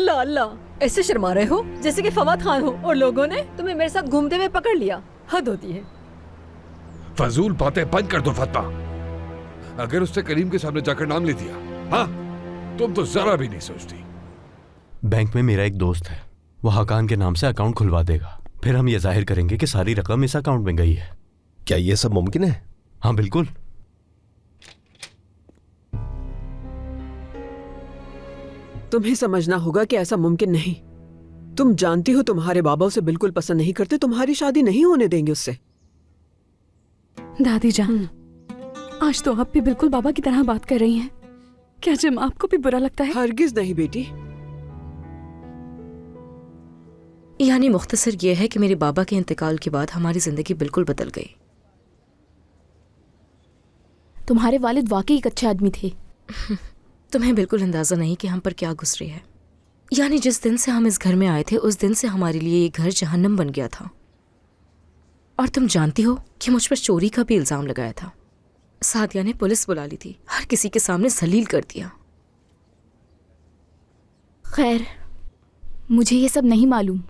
अल्लाह अल्लाह, ऐसे शर्मा रहे हो जैसे कि फवाद खान हो और लोगों ने तुम्हें मेरे साथ घूमते हुए पकड़ लिया। हद होती है। फजूल बातें बंद कर दो फातिमा। अगर उसने करीम के सामने जाकर नाम ले दिया, हाँ, तुम तो जरा भी नहीं सोचती। बैंक में मेरा एक दोस्त है, वो हकान के नाम से अकाउंट खुलवा देगा। फिर हम ये जाहिर करेंगे कि सारी रकम इस अकाउंट में गई है। क्या ये सब मुमकिन है? हाँ बिल्कुल। तुम्हें समझना होगा कि ऐसा मुमकिन नहीं। तुम जानती हो तुम्हारे बाबा उसे बिल्कुल पसंद नहीं करते, तुम्हारी शादी नहीं होने देंगे उससे। दादी जान, आज तो आप भी बिल्कुल बाबा की तरह बात कर रही हैं। क्या जिम आपको भी बुरा लगता है? हरगिज नहीं बेटी। यानी मुख्तसर ये है कि मेरे बाबा के इंतकाल के बाद हमारी जिंदगी बिल्कुल बदल गई। तुम्हारे वालिद वाकई एक अच्छे आदमी थे। तुम्हें बिल्कुल अंदाजा नहीं कि हम पर क्या गुजरी है। यानी जिस दिन से हम इस घर में आए थे उस दिन से हमारे लिए ये घर जहन्नम बन गया था। और तुम जानती हो कि मुझ पर चोरी का भी इल्जाम लगाया था। सादिया ने पुलिस बुला ली थी, हर किसी के सामने जलील कर दिया। खैर, मुझे ये सब नहीं मालूम।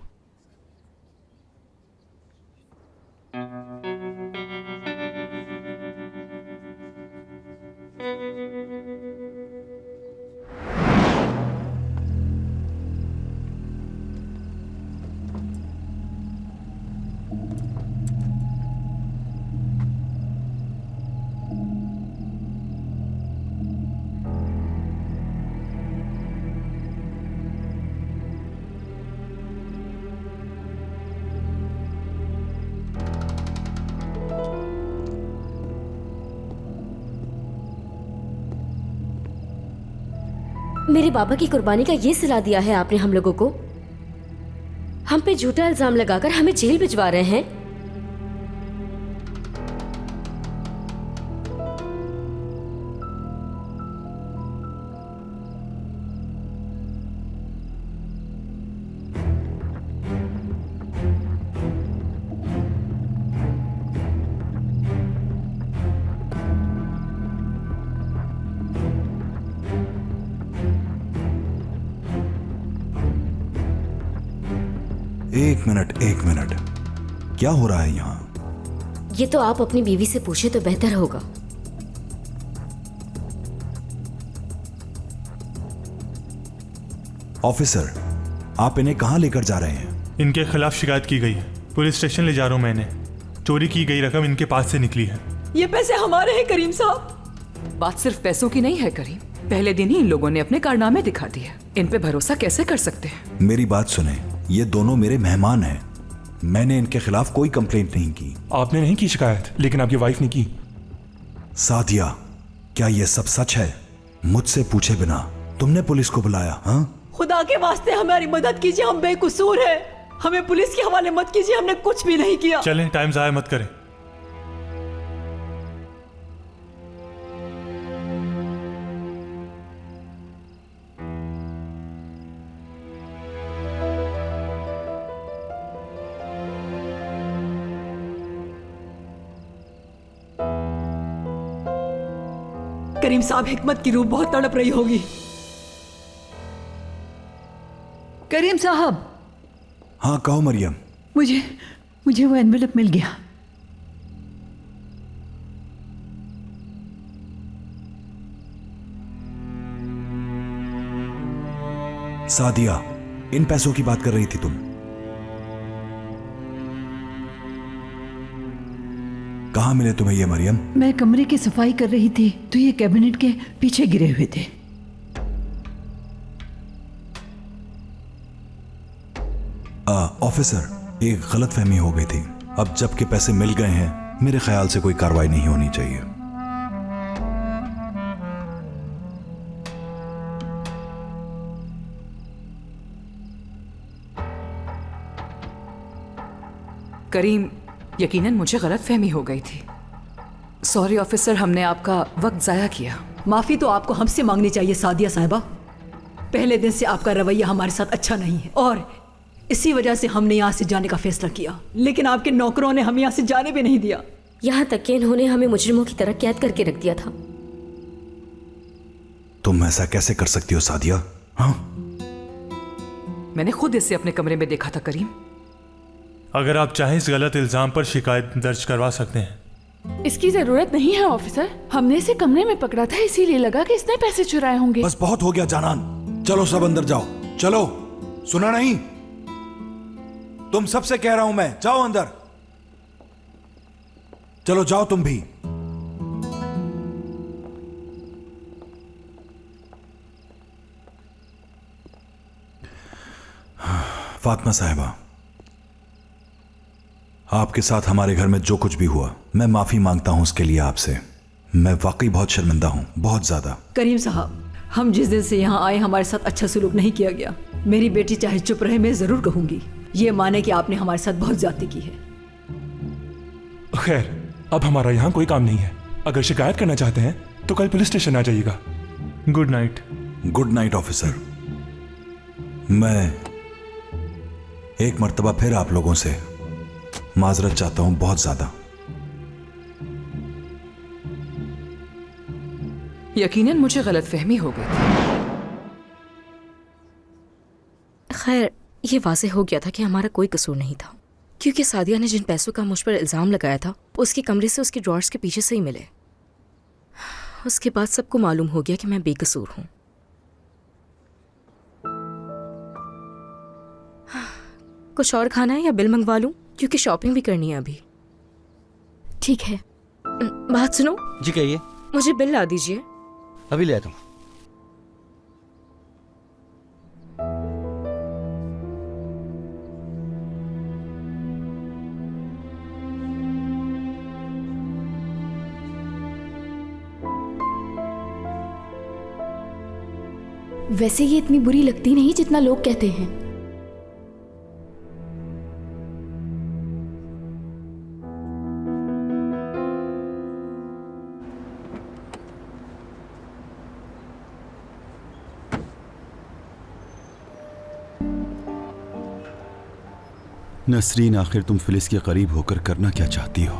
मेरे बाबा की कुर्बानी का ये सिला दिया है आपने हम लोगों को। हम पे झूठा इल्जाम लगाकर हमें जेल भिजवा रहे हैं। एक मिनट, क्या हो रहा है यहाँ? ये तो आप अपनी बीवी से पूछे तो बेहतर होगा। ऑफिसर, आप इन्हें कहाँ लेकर जा रहे हैं? इनके खिलाफ शिकायत की गई है, पुलिस स्टेशन ले जा रहा हूँ मैं इन्हें। चोरी की गई रकम इनके पास से निकली है। ये पैसे हमारे हैं करीम साहब। बात सिर्फ पैसों की नहीं है करीम, पहले दिन ही इन लोगों ने अपने कारनामे दिखा दिए। इन पे भरोसा कैसे कर सकते हैं? मेरी बात सुने, ये दोनों मेरे मेहमान हैं। मैंने इनके खिलाफ कोई कंप्लेंट नहीं की। आपने नहीं की शिकायत, लेकिन आपकी वाइफ ने की। सादिया, क्या ये सब सच है? मुझसे पूछे बिना तुमने पुलिस को बुलाया? हाँ, खुदा के वास्ते हमारी मदद कीजिए, हम बेकसूर हैं। हमें पुलिस के हवाले मत कीजिए, हमने कुछ भी नहीं किया। चलें, टाइम जाया मत करें। करीम साहब, हिकमत की रूह बहुत तड़प रही होगी। करीम साहब। हाँ कहो मरियम। मुझे वो एनवेलप मिल गया। सादिया, इन पैसों की बात कर रही थी तुम? कहाँ मिले तुम्हें ये मरियम? मैं कमरे की सफाई कर रही थी तो ये कैबिनेट के पीछे गिरे हुए थे। ऑफिसर, एक गलतफहमी हो गई थी। अब जबकि पैसे मिल गए हैं, मेरे ख्याल से कोई कार्रवाई नहीं होनी चाहिए। करीम, यकीनन मुझे गलतफहमी हो गई थी। सॉरी ऑफिसर, हमने आपका वक्त जाया किया। माफी तो आपको हमसे मांगनी चाहिए सादिया साहिबा। पहले दिन से आपका रवैया हमारे साथ अच्छा नहीं है और इसी वजह से हमने यहाँ से जाने का फैसला किया, लेकिन आपके नौकरों ने हमें यहाँ से जाने भी नहीं दिया। यहाँ तक कि इन्होंने हमें मुजरिमों की तरह कैद करके रख दिया था। तुम ऐसा कैसे कर सकती हो सादिया? हाँ, मैंने खुद इसे अपने कमरे में देखा था करीम। अगर आप चाहें इस गलत इल्जाम पर शिकायत दर्ज करवा सकते हैं। इसकी जरूरत नहीं है ऑफिसर, हमने इसे कमरे में पकड़ा था, इसीलिए लगा कि इसने पैसे चुराए होंगे। बस बहुत हो गया जानान, चलो सब अंदर जाओ। चलो, सुना नहीं? तुम सबसे कह रहा हूं मैं, जाओ अंदर। चलो जाओ तुम भी। फातिमा साहिबा, आपके साथ हमारे घर में जो कुछ भी हुआ, मैं माफी मांगता हूं उसके लिए आपसे। मैं वाकई बहुत शर्मिंदा हूं, बहुत ज्यादा। करीम साहब, हम जिस दिन से यहाँ आए हमारे साथ अच्छा सलूक नहीं किया गया। मेरी बेटी चाहे चुप रहे, मैं जरूर कहूंगी। ये माने कि आपने हमारे साथ बहुत ज्यादती की है। खैर, अब हमारा यहाँ कोई काम नहीं है। अगर शिकायत करना चाहते हैं तो कल पुलिस स्टेशन आ जाइएगा। Good night. Good night officer. मैं एक मर्तबा फिर आप लोगों से माजरत चाहता हूं, बहुत ज्यादा। यकीनन मुझे गलतफहमी हो गई थी। खैर, ये वाज़ेह हो गया था कि हमारा कोई कसूर नहीं था, क्योंकि सादिया ने जिन पैसों का मुझ पर इल्ज़ाम लगाया था उसके कमरे से उसके ड्रॉर्स के पीछे से ही मिले। उसके बाद सबको मालूम हो गया कि मैं बेकसूर हूं। कुछ और खाना है या बिल मंगवा लूं, क्योंकि शॉपिंग भी करनी है अभी। ठीक है। बात सुनो। जी कहिए। मुझे बिल ला दीजिए। अभी ले आता हूं। वैसे ये इतनी बुरी लगती नहीं जितना लोग कहते हैं। नसरीन, आखिर तुम फिलिस के करीब होकर करना क्या चाहती हो?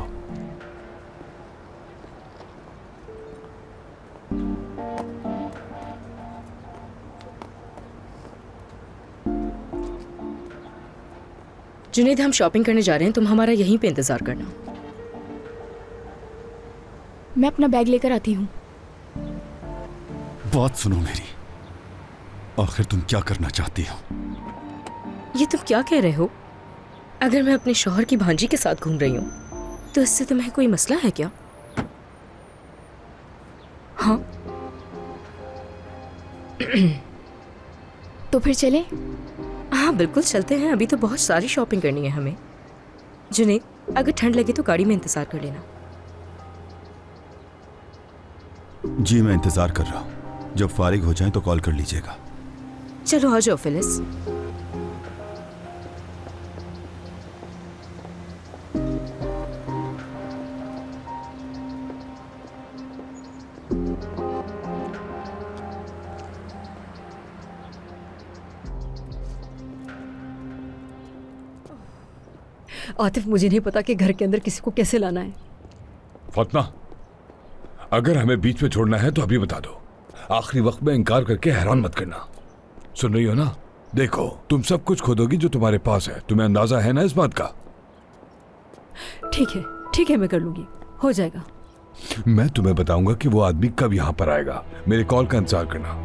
जुनैद, हम शॉपिंग करने जा रहे हैं, तुम हमारा यहीं पे इंतजार करना। मैं अपना बैग लेकर आती हूँ। बात सुनो मेरी, आखिर तुम क्या करना चाहती हो? ये तुम क्या कह रहे हो? अगर मैं अपने शौहर की भांजी के साथ घूम रही हूँ तो इससे तुम्हें कोई मसला है क्या? हाँ। तो फिर चलें? हाँ बिल्कुल चलते हैं, अभी तो बहुत सारी शॉपिंग करनी है हमें। जुनैद, अगर ठंड लगे तो गाड़ी में इंतजार कर लेना। जी मैं इंतजार कर रहा हूँ, जब फारिग हो जाए तो कॉल कर लीजिएगा। चलो आ जाओ फिलिस। आतिफ, मुझे नहीं पता कि घर के अंदर किसी को कैसे लाना है। फातिमा, अगर हमें बीच में छोड़ना है तो अभी बता दो। आखिरी वक्त में इनकार करके हैरान मत करना। सुन रही हो ना? देखो, तुम सब कुछ खोदोगी जो तुम्हारे पास है। तुम्हें अंदाजा है ना इस बात का? ठीक है, मैं कर लूंगी, हो जाएगा। मैं तुम्हें बताऊंगा कि वो आदमी कब यहां पर आएगा। मेरे कॉल का इंतजार करना।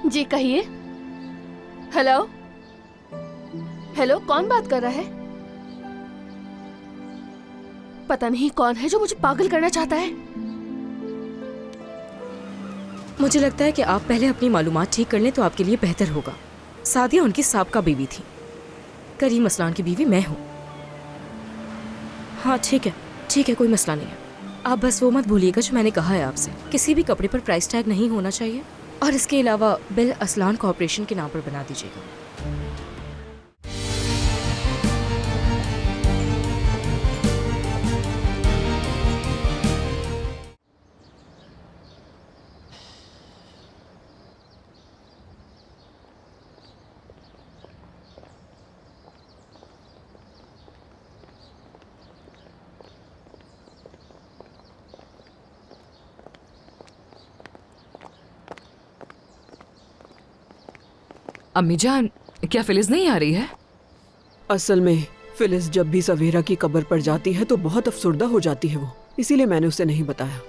जी कहिए। हेलो हेलो, कौन बात कर रहा है? पता नहीं कौन है जो मुझे पागल करना चाहता है। मुझे लगता है कि आप पहले अपनी मालूमात ठीक कर लें तो आपके लिए बेहतर होगा। सादिया उनकी साबका बीवी थी, करीम असलान की बीवी मैं हूँ। हाँ ठीक है, कोई मसला नहीं है। आप बस वो मत भूलिएगा जो मैंने कहा है आपसे, किसी भी कपड़े पर प्राइस टैग नहीं होना चाहिए, और इसके अलावा बिल असलान कॉर्पोरेशन के नाम पर बना दीजिएगा। अम्मी जान, क्या फिलिस नहीं आ रही है? असल में फिलिस जब भी सवेरा की कब्र पर जाती है तो बहुत अफसुर्दा हो जाती है वो, इसीलिए मैंने उसे नहीं बताया।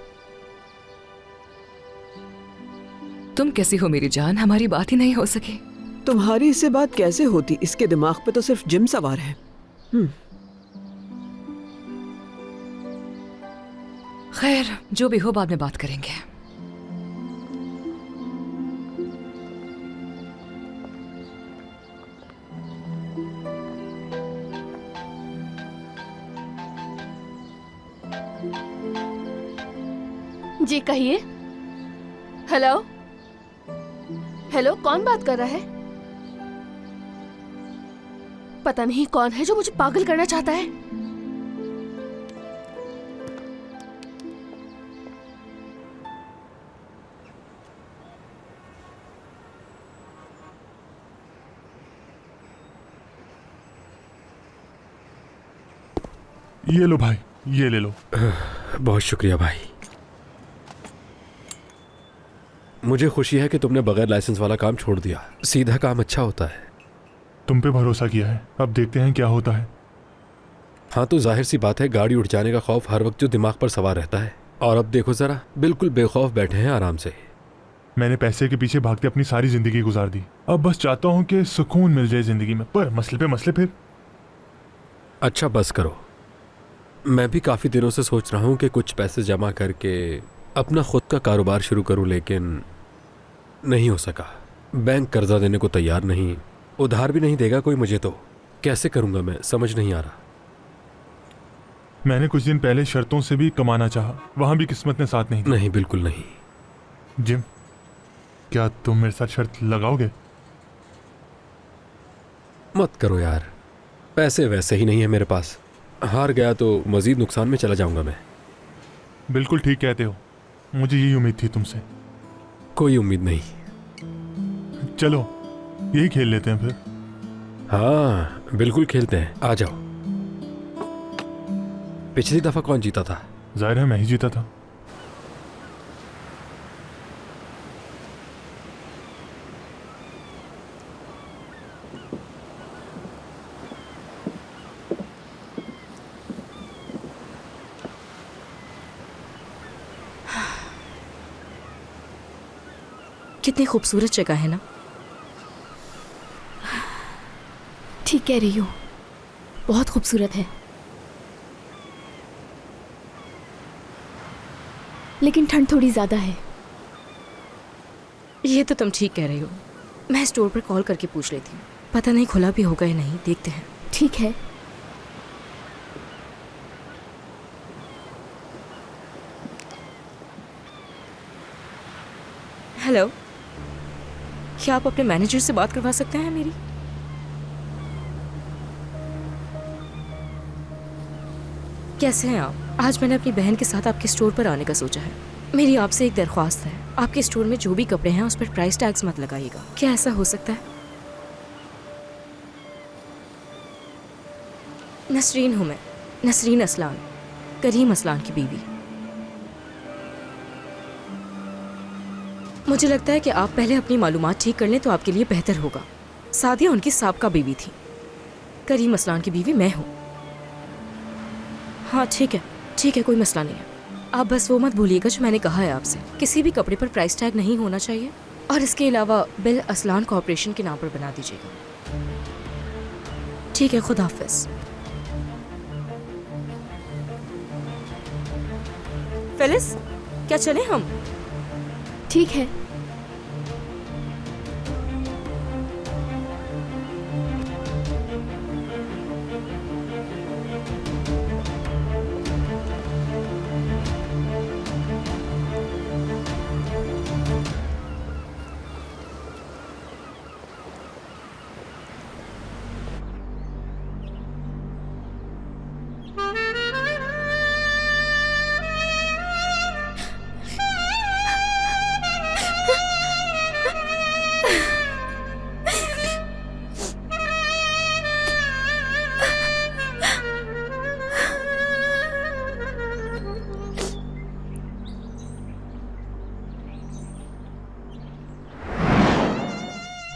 तुम कैसी हो मेरी जान, हमारी बात ही नहीं हो सकी। तुम्हारी इससे बात कैसे होती, इसके दिमाग पे तो सिर्फ जिम सवार है। खैर, जो भी हो बाद में बात करेंगे। जी कहिए। हेलो हेलो, कौन बात कर रहा है? पता नहीं कौन है जो मुझे पागल करना चाहता है। ये लो भाई, ये ले लो। बहुत शुक्रिया भाई। मुझे खुशी है कि तुमने बगैर लाइसेंस वाला काम छोड़ दिया। सीधा काम अच्छा होता है। तुम पे भरोसा किया है, अब देखते हैं क्या होता है। हाँ तो जाहिर सी बात है, गाड़ी उठ जाने का खौफ हर वक्त जो दिमाग पर सवार रहता है। और अब देखो जरा, बिल्कुल बेखौफ बैठे हैं आराम से। मैंने पैसे के पीछे भागते अपनी सारी जिंदगी गुजार दी, अब बस चाहता हूँ कि सुकून मिल जाए जिंदगी में, पर मसले पे मसले फिर। अच्छा बस करो। मैं भी काफ़ी दिनों से सोच रहा हूँ कि कुछ पैसे जमा करके अपना खुद का कारोबार शुरू करूँ, लेकिन नहीं हो सका। बैंक कर्जा देने को तैयार नहीं, उधार भी नहीं देगा कोई मुझे, तो कैसे करूँगा मैं, समझ नहीं आ रहा। मैंने कुछ दिन पहले शर्तों से भी कमाना चाहा, वहां भी किस्मत ने साथ नहीं दिया। नहीं, बिल्कुल नहीं। जिम, क्या तुम मेरे साथ शर्त लगाओगे? मत करो यार, पैसे वैसे ही नहीं है मेरे पास। हार गया तो मजीद नुकसान में चला जाऊंगा मैं। बिल्कुल ठीक कहते हो, मुझे यही उम्मीद थी तुमसे। कोई उम्मीद नहीं। चलो यही खेल लेते हैं फिर। हाँ बिल्कुल खेलते हैं, आ जाओ। पिछली दफा कौन जीता था? जाहिर है मैं ही जीता था। कितनी खूबसूरत जगह है ना। ठीक कह रही हो, बहुत खूबसूरत है, लेकिन ठंड थोड़ी ज्यादा है। ये तो तुम ठीक कह रही हो। मैं स्टोर पर कॉल करके पूछ लेती हूँ, पता नहीं खुला भी होगा या नहीं, देखते हैं। ठीक है। हेलो, क्या आप अपने मैनेजर से बात करवा सकते हैं मेरी? कैसे हैं आप? आज मैंने अपनी बहन के साथ आपके स्टोर पर आने का सोचा है। मेरी आपसे एक दरख्वास्त है, आपके स्टोर में जो भी कपड़े हैं उस पर प्राइस टैग्स मत लगाइएगा। क्या ऐसा हो सकता है? नसरीन हूँ मैं, नसरीन असलान, करीम असलान की बीवी। मुझे लगता है कि आप पहले अपनी मालूमात ठीक कर लें तो आपके लिए बेहतर होगा। सादिया उनकी साबका बीवी थी, करीम असलान की बीवी मैं हूँ। हाँ ठीक है, कोई मसला नहीं है। आप बस वो मत भूलिएगा जो मैंने कहा है आपसे, किसी भी कपड़े पर प्राइस टैग नहीं होना चाहिए, और इसके अलावा बिल असलान कॉर्पोरेशन के नाम पर बना दीजिएगा। ठीक है, खुदा हाफिज। फिलिस, क्या चले हम? ठीक है।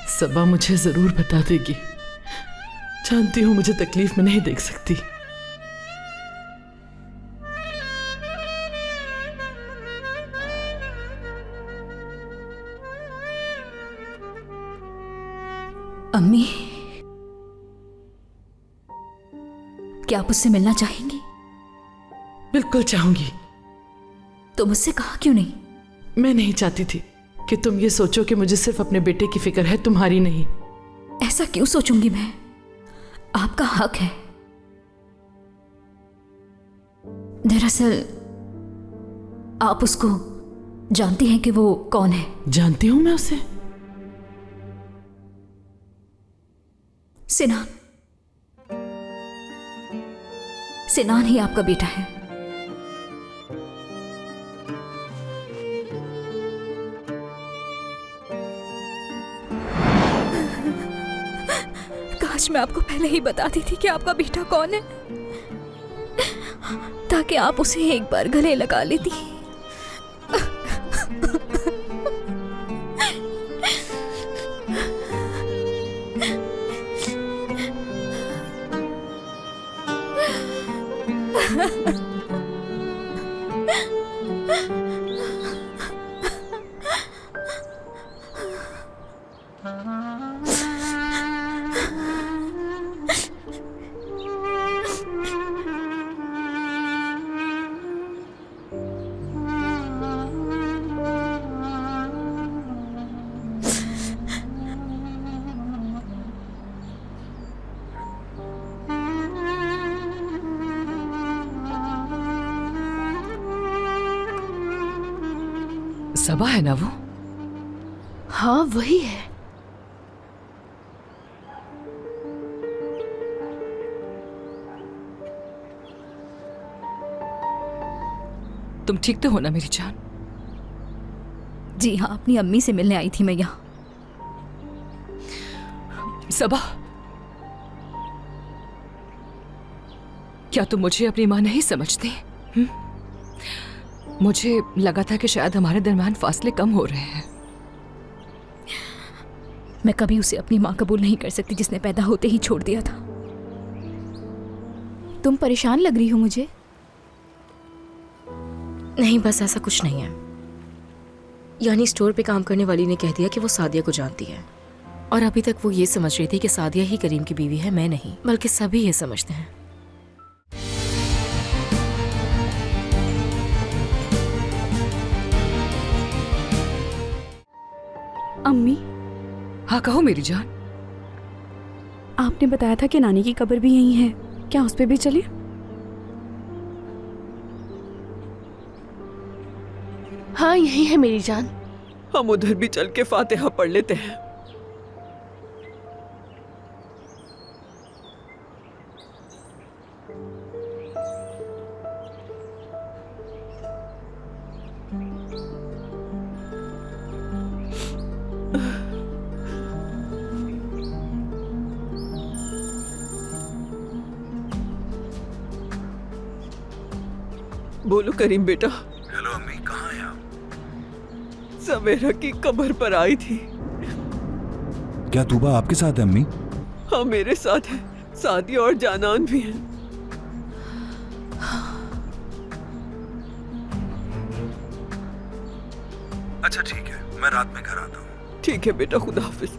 सबा मुझे जरूर बता देगी। जानती हूँ मुझे तकलीफ में नहीं देख सकती। अम्मी, क्या आप उससे मिलना चाहेंगी? बिल्कुल चाहूंगी। तो मुझसे कहा क्यों नहीं? मैं नहीं चाहती थी कि तुम ये सोचो कि मुझे सिर्फ अपने बेटे की फिक्र है, तुम्हारी नहीं। ऐसा क्यों सोचूंगी मैं? आपका हक है। दरअसल आप उसको जानती हैं कि वो कौन है? जानती हूं मैं उसे। सिनान। सिनान ही आपका बेटा है। काश मैं आपको पहले ही बताती थी कि आपका बेटा कौन है, ताकि आप उसे एक बार गले लगा लेती। सबा है ना वो? हाँ वही है। तुम ठीक तो हो ना मेरी जान? जी हाँ, अपनी अम्मी से मिलने आई थी मैं यहाँ। सबा, क्या तुम मुझे अपनी माँ नहीं समझती? मुझे लगा था कि शायद हमारे दरमियान फासले कम हो रहे हैं। मैं कभी उसे अपनी माँ कबूल नहीं कर सकती जिसने पैदा होते ही छोड़ दिया था। तुम परेशान लग रही हो मुझे। नहीं, बस ऐसा कुछ नहीं है। यानी स्टोर पे काम करने वाली ने कह दिया कि वो सादिया को जानती है, और अभी तक वो ये समझ रही थी कि सादिया ही करीम की बीवी है, मैं नहीं। बल्कि सभी ये समझते हैं। अम्मी। हाँ कहो मेरी जान। आपने बताया था कि नानी की कब्र भी यहीं है, क्या उस पे भी चले? हाँ यही है मेरी जान। हम उधर भी चल के फातिहा पढ़ लेते हैं। बोलो करीम बेटा। हेलो अम्मी, कहाँ हैं आप? सवेरा की कब्र पर आई थी। क्या तूबा आपके साथ है अम्मी? हाँ मेरे साथ है, सादिया और जानान भी हैं। अच्छा ठीक है, मैं रात में घर आता हूँ। ठीक है बेटा, खुदा हाफिज।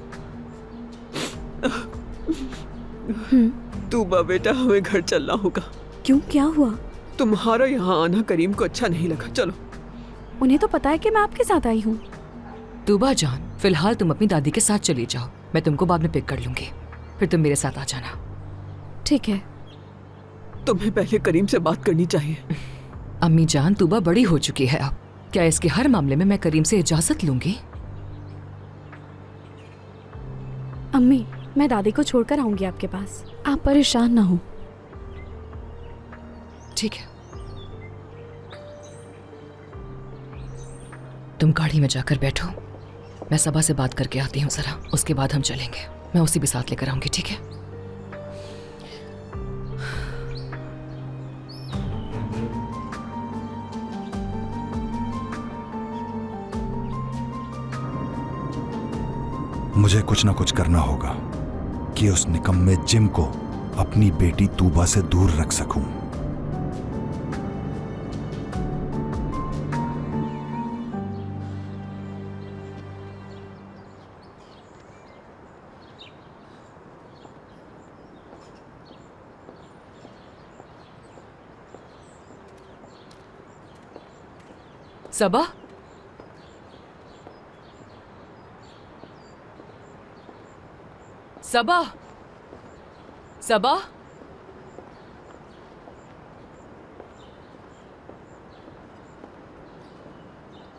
तूबा बेटा, हमें घर चलना होगा। क्यों, क्या हुआ? तुम्हारा यहाँ आना करीम को अच्छा नहीं लगा। चलो। उन्हें तो पता है कि मैं आपके साथ आई हूँ। तूबा जान, फिलहाल तुम अपनी दादी के साथ चली जाओ, मैं तुमको बाद में पिक कर लूंगी, फिर तुम मेरे साथ आ जाना। ठीक है। तुम्हें पहले करीम से बात करनी चाहिए। अम्मी जान, तूबा बड़ी हो चुकी है अब, क्या इसके हर मामले में मैं करीम से इजाजत लूंगी? अम्मी, मैं दादी को छोड़कर आऊंगी आपके पास, आप परेशान ना हो। ठीक है, तुम गाड़ी में जाकर बैठो, मैं सबा से बात करके आती हूँ जरा, उसके बाद हम चलेंगे। मैं उसी भी साथ लेकर आऊंगी, ठीक है? मुझे कुछ ना कुछ करना होगा कि उस निकम्मे जिम को अपनी बेटी तूबा से दूर रख सकूं। सबा, सबा, सबा,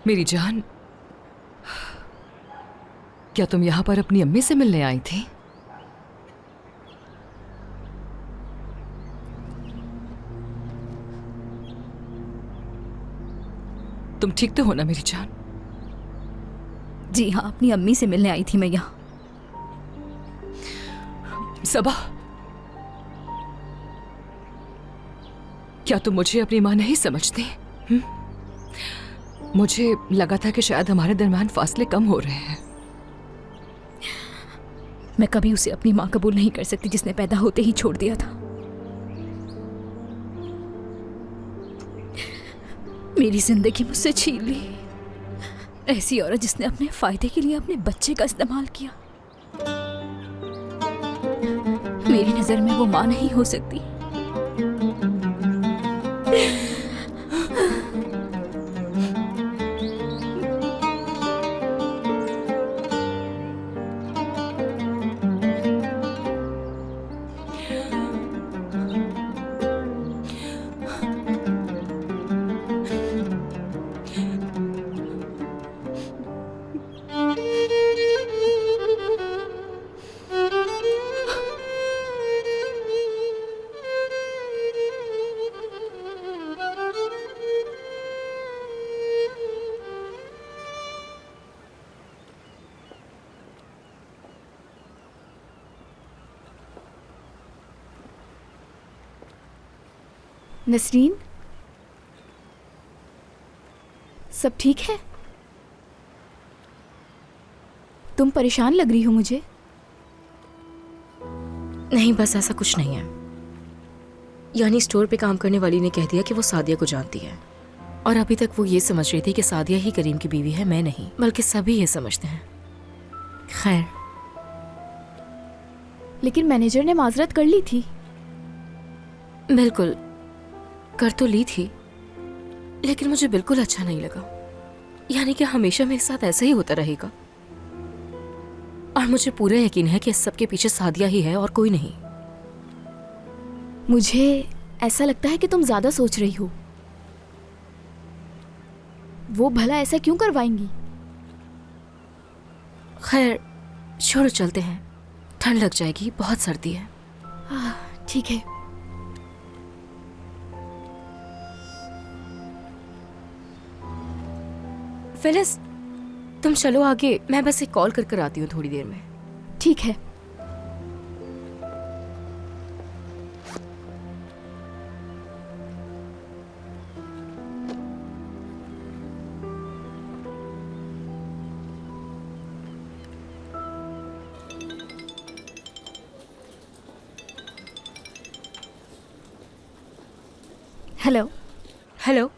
मेरी जान, क्या तुम यहां पर अपनी अम्मी से मिलने आई थी? तुम ठीक तो हो ना मेरी जान? जी हाँ, अपनी अम्मी से मिलने आई थी मैं यहाँ। सबा, क्या तुम मुझे अपनी माँ नहीं समझती? मुझे लगा था कि शायद हमारे दरमियान फासले कम हो रहे हैं। मैं कभी उसे अपनी माँ कबूल नहीं कर सकती जिसने पैदा होते ही छोड़ दिया था। मेरी जिंदगी मुझसे छीन ली। ऐसी औरत जिसने अपने फायदे के लिए अपने बच्चे का इस्तेमाल किया। मेरी नजर में वो माँ नहीं हो सकती। नसरीन, सब ठीक है? तुम परेशान लग रही हो मुझे। नहीं, बस ऐसा कुछ नहीं है। यानी स्टोर पे काम करने वाली ने कह दिया कि वो सादिया को जानती है, और अभी तक वो ये समझ रही थी कि सादिया ही करीम की बीवी है, मैं नहीं, बल्कि सभी ये समझते हैं। खैर, लेकिन मैनेजर ने माजरत कर ली थी। बिल्कुल कर तो ली थी, लेकिन मुझे बिल्कुल अच्छा नहीं लगा। यानी कि हमेशा मेरे साथ ऐसा ही होता रहेगा, और मुझे पूरा यकीन है कि इस सब के पीछे सादिया ही है और कोई नहीं। मुझे ऐसा लगता है कि तुम ज्यादा सोच रही हो। वो भला ऐसा क्यों करवाएंगी? खैर छोड़ो, चलते हैं, ठंड लग जाएगी, बहुत सर्दी है। ठीक है। फिलिस, तुम चलो आगे, मैं बस एक कॉल कर आती हूँ थोड़ी देर में। ठीक है। हेलो। हेलो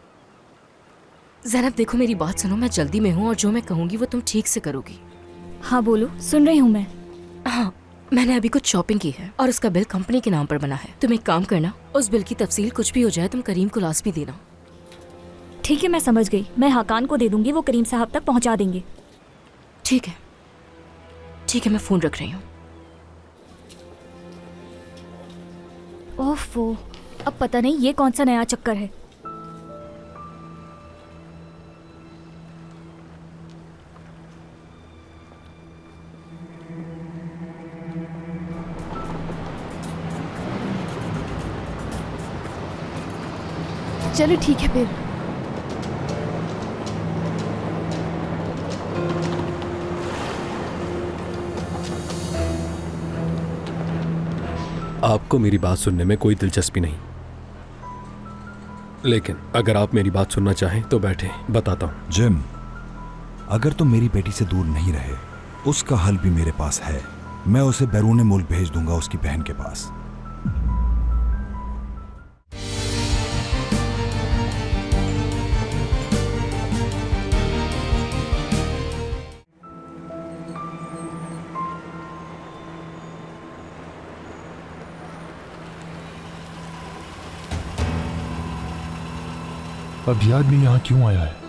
ज़ैनब, देखो मेरी बात सुनो, मैं जल्दी में हूँ और जो मैं कहूँगी वो तुम ठीक से करोगी। हाँ बोलो, सुन रही हूँ मैं। हाँ, मैंने अभी कुछ शॉपिंग की है और उसका बिल कंपनी के नाम पर बना है। तुम एक काम करना, उस बिल की तफसील कुछ भी हो जाए तुम करीम को लास्ट भी देना। ठीक है, मैं समझ गई। मैं हाकान को दे दूंगी, वो करीम साहब तक पहुँचा देंगे। ठीक है, ठीक है, मैं फ़ोन रख रही हूँ। ओफो, अब पता नहीं ये कौन सा नया चक्कर है। चलो ठीक है फिर। आपको मेरी बात सुनने में कोई दिलचस्पी नहीं, लेकिन अगर आप मेरी बात सुनना चाहें तो बैठे, बताता हूं। जिम, अगर तुम मेरी बेटी से दूर नहीं रहे उसका हल भी मेरे पास है। मैं उसे बैरून मुल्क भेज दूंगा उसकी बहन के पास। अब ये आदमी यहाँ क्यों आया है?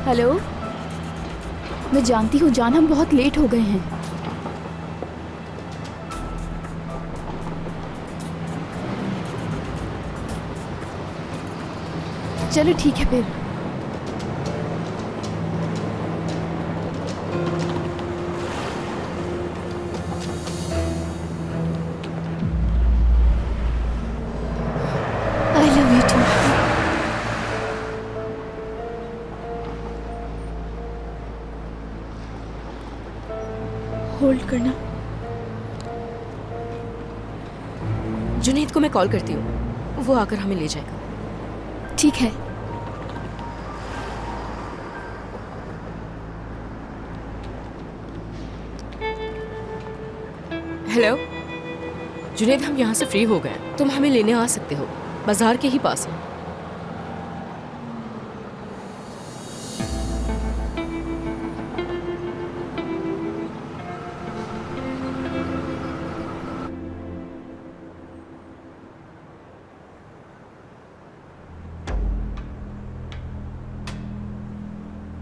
हेलो, मैं जानती हूँ जान, हम बहुत लेट हो गए हैं। चलो ठीक है फिर। I love you too. Hold करना। जुनैद को मैं कॉल करती हूँ, वो आकर हमें ले जाएगा। ठीक है। हेलो जुनैद, हम यहाँ से फ्री हो गए, तुम हमें लेने आ सकते हो, बाजार के ही पास है।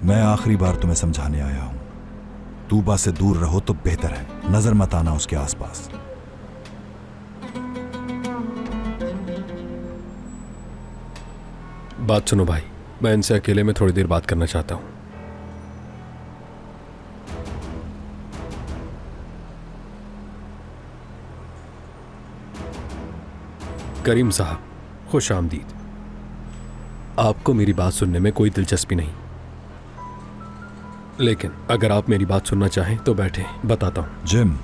मैं आखिरी बार तुम्हें समझाने आया हूं, तूबा से दूर रहो तो बेहतर है। नजर मत आना उसके आसपास। बात सुनो भाई, मैं इनसे अकेले में थोड़ी देर बात करना चाहता हूं। करीम साहब, खुश आमदीद। आपको मेरी बात सुनने में कोई दिलचस्पी नहीं, लेकिन अगर आप मेरी बात सुनना चाहें तो बैठें, बताता हूं। जिम,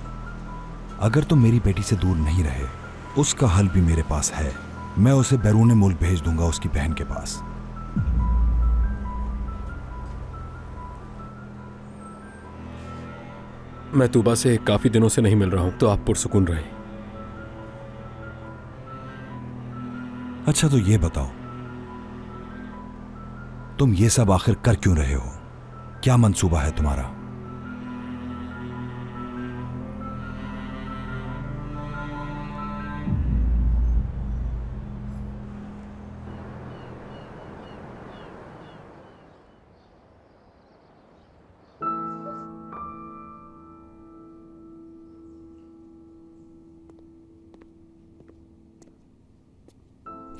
अगर तुम मेरी बेटी से दूर नहीं रहे, उसका हल भी मेरे पास है। मैं उसे बैरून मुल्क भेज दूंगा उसकी बहन के पास। मैं तूबा से काफी दिनों से नहीं मिल रहा हूं, तो आप पुरसुकून रहे। अच्छा तो ये बताओ, तुम ये सब आखिर कर क्यों रहे हो? क्या मंसूबा है तुम्हारा?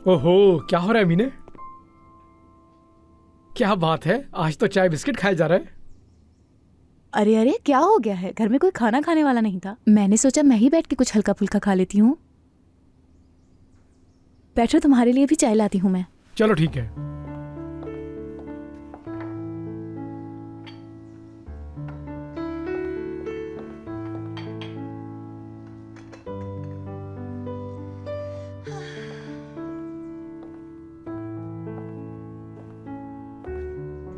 ओहो, क्या हो रहा है मीने? क्या बात है, आज तो चाय बिस्किट खाया जा रहा है। अरे अरे, क्या हो गया है? घर में कोई खाना खाने वाला नहीं था, मैंने सोचा मैं ही बैठ के कुछ हल्का फुल्का खा लेती हूँ। बैठो, तुम्हारे लिए भी चाय लाती हूँ मैं। चलो ठीक है।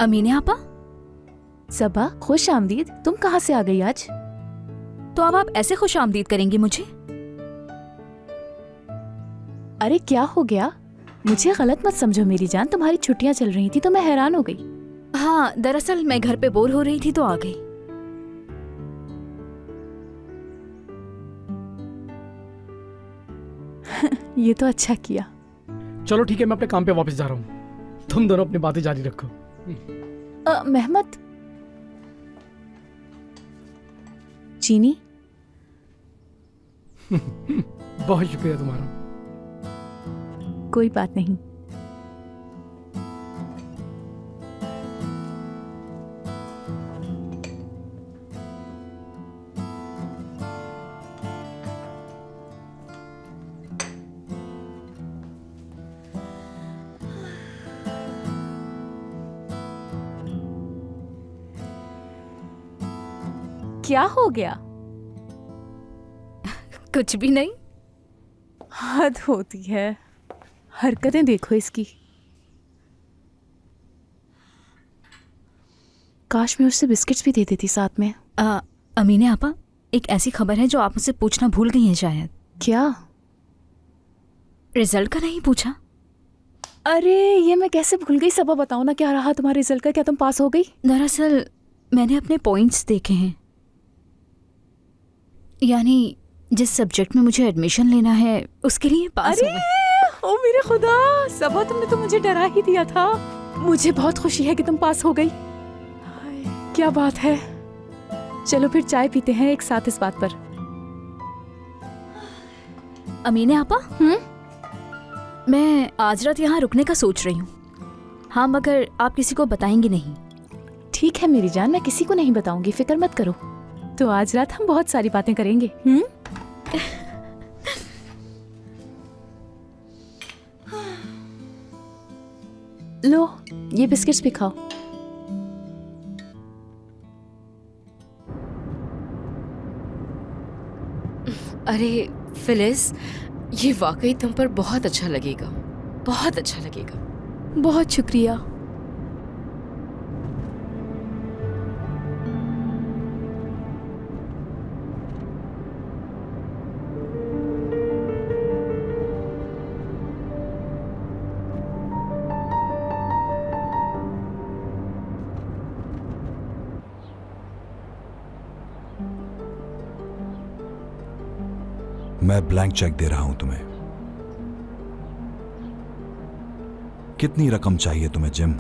अमीने आपा? सबा, खुश आमदीद। तुम कहाँ से आ गई आज? तो अब आप ऐसे खुश आमदीद करेंगी मुझे? अरे क्या हो गया? मुझे गलत मत समझो मेरी जान, तुम्हारी छुट्टियां चल रही थी तो मैं हैरान हो गई। हाँ, दरअसल मैं घर पे बोर हो रही थी तो आ गई। ये तो अच्छा किया। चलो ठीक है, मैं अपने काम पे वापस जा रहा हूँ, तुम दोनों अपनी बातें जारी रखो। मेहमत, चीनी। बहुत शुक्रिया तुम्हारा। कोई बात नहीं। क्या हो गया? कुछ भी नहीं। हद होती है, हरकतें देखो इसकी। काश मैं उससे बिस्किट्स भी दे देती साथ में। अमीने आपा, एक ऐसी खबर है जो आप मुझसे पूछना भूल गई हैं शायद। क्या? रिजल्ट का नहीं पूछा? अरे ये मैं कैसे भूल गई। सबा बताओ ना, क्या रहा तुम्हारे रिजल्ट का? क्या तुम पास हो गई? दरअसल मैंने अपने पॉइंट्स देखे हैं, यानी जिस सब्जेक्ट में मुझे एडमिशन लेना है उसके लिए पास हो गई। ओ मेरे खुदा, सबा तुमने तो मुझे डरा ही दिया था। मुझे बहुत खुशी है कि तुम पास हो गई। क्या बात है। चलो फिर चाय पीते हैं एक साथ इस बात पर। अमीने आपा, मैं आज रात यहाँ रुकने का सोच रही हूँ। हाँ, मगर आप किसी को बताएंगी नहीं? ठीक है मेरी जान, मैं किसी को नहीं बताऊंगी, फिक्र मत करो। तो आज रात हम बहुत सारी बातें करेंगे। लो ये बिस्किट्स भी खाओ। अरे फिलिस, ये वाकई तुम पर बहुत अच्छा लगेगा, बहुत अच्छा लगेगा। बहुत शुक्रिया। मैं ब्लैंक चेक दे रहा हूं तुम्हें। कितनी रकम चाहिए तुम्हें जिम?